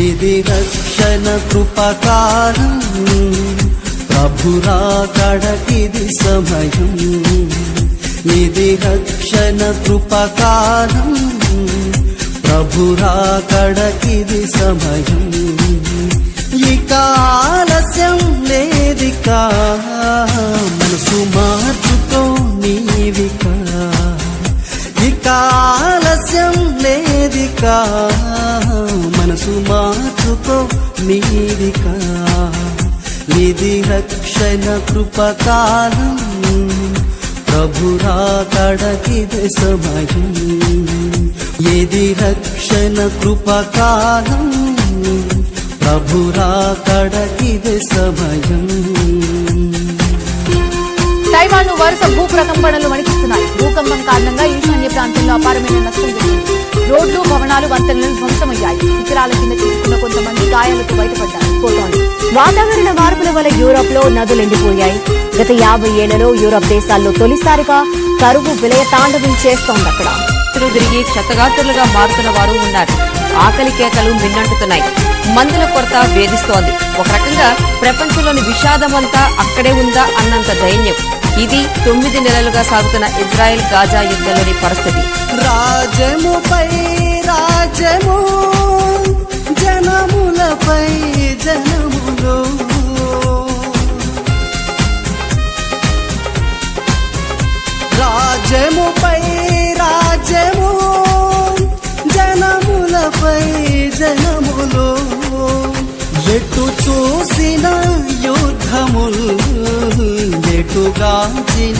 ఇది రక్షణ కృపకాలం, ప్రభురాకడకిది సమయం. ఇది రక్షణ కృపకాలం, ప్రభురాకడకిది సమయం. ఇక ఆలస్యం లేదిక, మనసు మార్చుకో నీవిక. ఇక ఆలస్యం లేదిక, మనసు మార్చుకో నీవిక. ఇది రక్షణ కృపకాలం, ప్రభురాకడకిది సమయం. ఇది రక్షణ కృపకాలం, ప్రభురాకడకిది సమయం. తైవాన్ ను వరుస భూ ప్రకంపనలు వణికిస్తున్నాయి. భూకంపం కారణంగా ఈశాన్య ప్రాంతంలో అపారమైన నష్టం జరిగింది. రోడ్లు, భవనాలు, వంతెనలు ధ్వంసమయ్యాయి. శిథిరాల కింద చిక్కుకున్న కొంతమంది గాయాలతో బయటపడ్డారు. వాతావరణ మార్పుల వల్ల యూరోప్ లో నదులు ఎండిపోయాయి. గత 50 ఏళ్లలో యూరోప్ దేశాల్లో తొలిసారిగా కరువు విలయ తాండవం చేస్తోంది. అక్కడ తిరిగి క్షతగాత్రులుగా మారుతున్న వారు ఉన్నారు. ఆకలి కేకలు మిన్నంటుతున్నాయి. మందుల కొరత వేధిస్తోంది. ఒక రకంగా ప్రపంచంలోని విషాదమంతా అక్కడే ఉందా అన్నంత దైన్యం. ఇది 9 నెలలుగా సాగుతున్న ఇజ్రాయెల్ గాజా యుద్ధంలోని పరిస్థితి. రాజ్యముపై రాజ్యము, జనములపై జనములు, రాజ్యముపై రాజ్యము, జనములపై జనములు. ఎటు చూసిన యుద్ధములు, ఎటుగాంచిన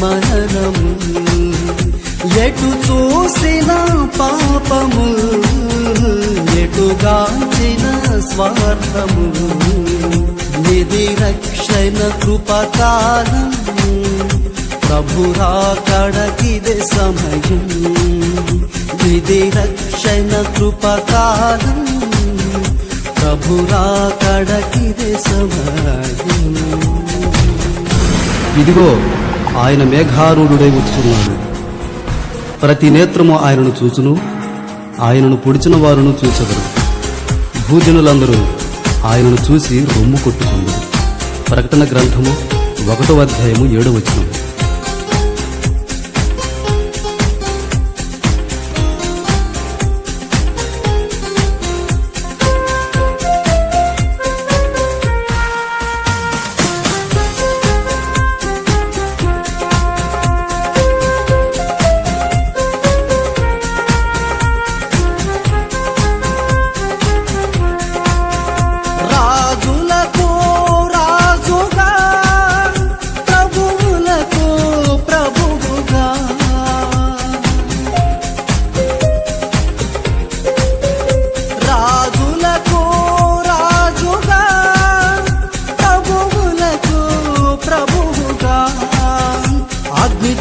మరణము. ఎటు చూసిన పాపము, ఎటుగాంచిన స్వార్థము. ఇది రక్షణ కృపకాలం, ప్రభురాకడకిది సమయం. ఇది రక్షణ కృపకాలం, ప్రభురాకడకిది సమయం. ఇదిగో ఆయన మేఘారూఢుడై వచ్చుచున్నాడు. ప్రతి నేత్రము ఆయనను చూచును, ఆయనను పొడిచిన వారును చూచెదరు. భూజనులందరూ ఆయనను చూసి రొమ్ము కొట్టుకుంది. ప్రకటన గ్రంథము 1వ అధ్యాయము 7వ వచనం.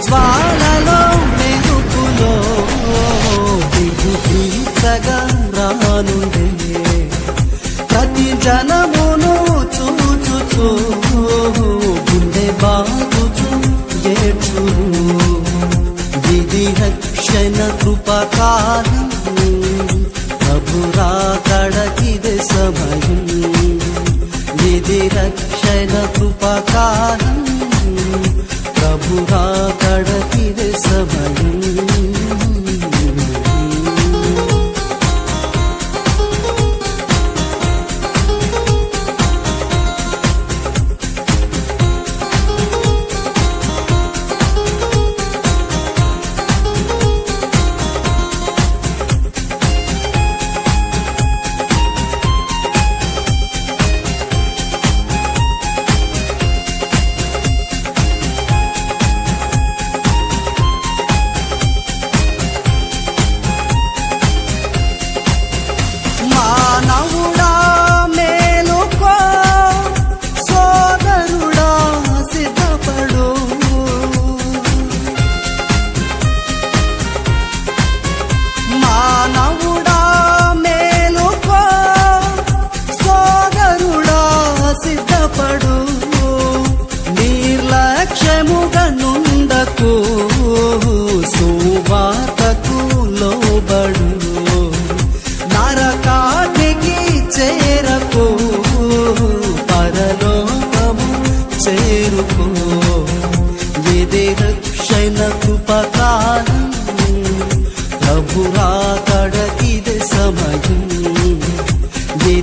జ్వాలలో మెరుపులో దిగుతీర్చగా రానుండే. ప్రతి జనమును చూచుచూ గుండె బాగుచు ఏడ్చు. ఇది రక్షణ కృపకాలం, ప్రభురాకడకిది సమయం. ఇది రక్షణ కృపకాలం, ప్రభురాకడకిది సమయం.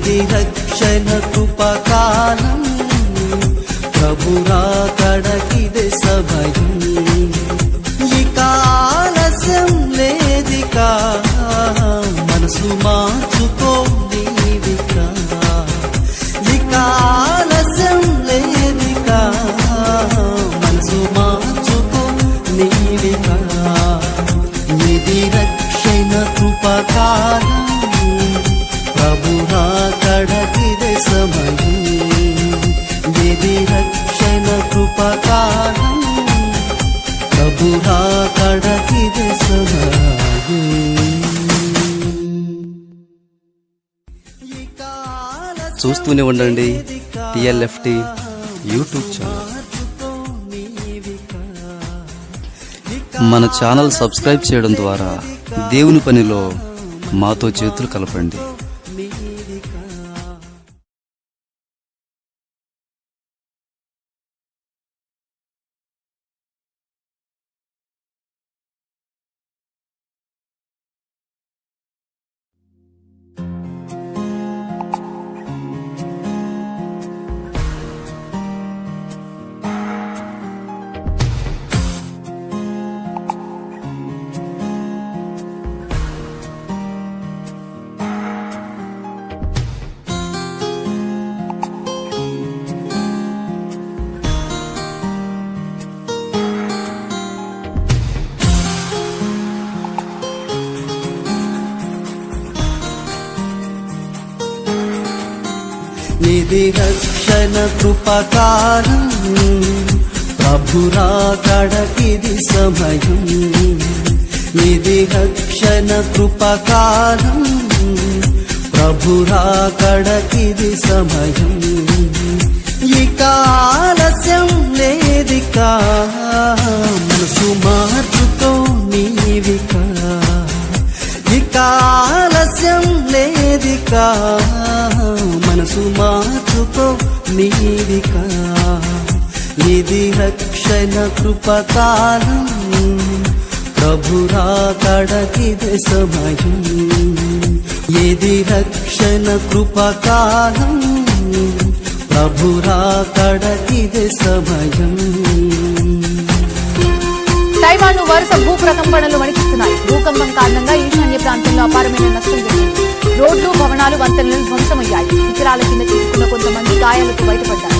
ఇది రక్షణ కృపకాలం ప్రభురాకడకిదే సమయం ఇక ఆలస్యం లేదికా మనసు మార్చుకో నీవికా ఇక ఆలస్యం లేదికా మనసు మార్చుకో నీవికా ఇది రక్షణ కృపకాలం ప్రభురాకడకిదే సమయం ఇది రక్షణ కృపకాలం ప్రభురాకడకిదే సమయం చూస్తూనే ఉండండి టిఎల్ఎఫ్టి యూట్యూబ్ ఛానల్. మన ఛానల్ సబ్స్క్రైబ్ చేయడం ద్వారా దేవుని పనిలో మాతో చేతులు కలపండి. ఇది రక్షణ కృపకాలం ప్రభురాకడకిది సమయం ఇది రక్షణ కృపకాలం ప్రభురాకడకిది సమయం ఇక ఆలస్యం లేదికా మనసు మార్చుకో నీవికా ఇక ఆలస్యం లేదికా మనసు మార్చుకో నీవికా ఇది రక్షణ కృపకాలం ప్రభురాకడకిదే సమయం ఇది రక్షణ కృపకాలం ప్రభురాకడకిదే సమయం తైవాన్ వరుస భూ ప్రకంపనలు వణికిస్తున్నాయి. భూకంపం కారణంగా ఈశాన్య ప్రాంతంలో అపారమైన నష్టం జరిగింది. రోడ్లు, భవనాలు, వంతెనలు ధ్వంసమయ్యాయి. శిథిరాల కింద చిక్కుకున్న కొంతమంది గాయాలతో బయటపడ్డారు.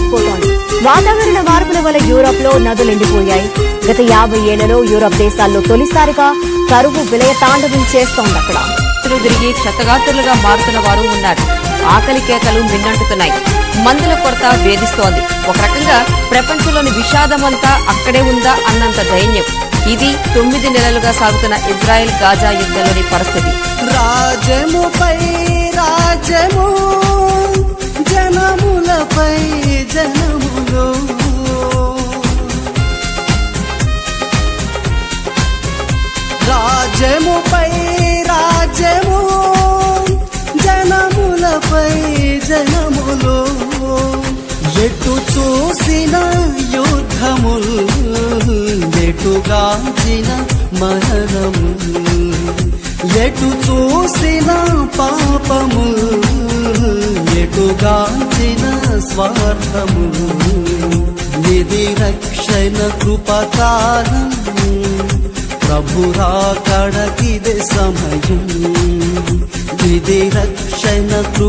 వాతావరణ మార్పుల వల్ల యూరోప్ లో నదులు ఎండిపోయాయి. గత 50 ఏళ్లలో యూరోప్ దేశాల్లో తొలిసారిగా కరువు విలయ తాండవం చేస్తోంది. అక్కడ తిరిగి క్షతగాత్రులుగా మారుతున్న వారు ఉన్నారు. ఆకలి కేకలు మిన్నంటుతున్నాయి. మందుల కొరత వేధిస్తోంది. ఒక రకంగా ప్రపంచంలోని విషాదమంతా అక్కడే ఉందా అన్నంత దైన్యం. ఇది 9 నెలలుగా సాగుతున్న ఇజ్రాయెల్ గాజా యుద్ధంలోని పరిస్థితి. రాజ్యముపై రాజ్యము జనములపై జనములు రాజ్యముపై రాజ్యము జనములపై జనములు ఎటు చూసిన యుద్ధములు ఎటుగాంచిన మరణము ఎటు చూసిన పాపము ఎటుగాంచిన స్వార్థము ఇది రక్షణ కృపకాలం ప్రభురాకడకిదే సమయం ఇది రక్షణ కృప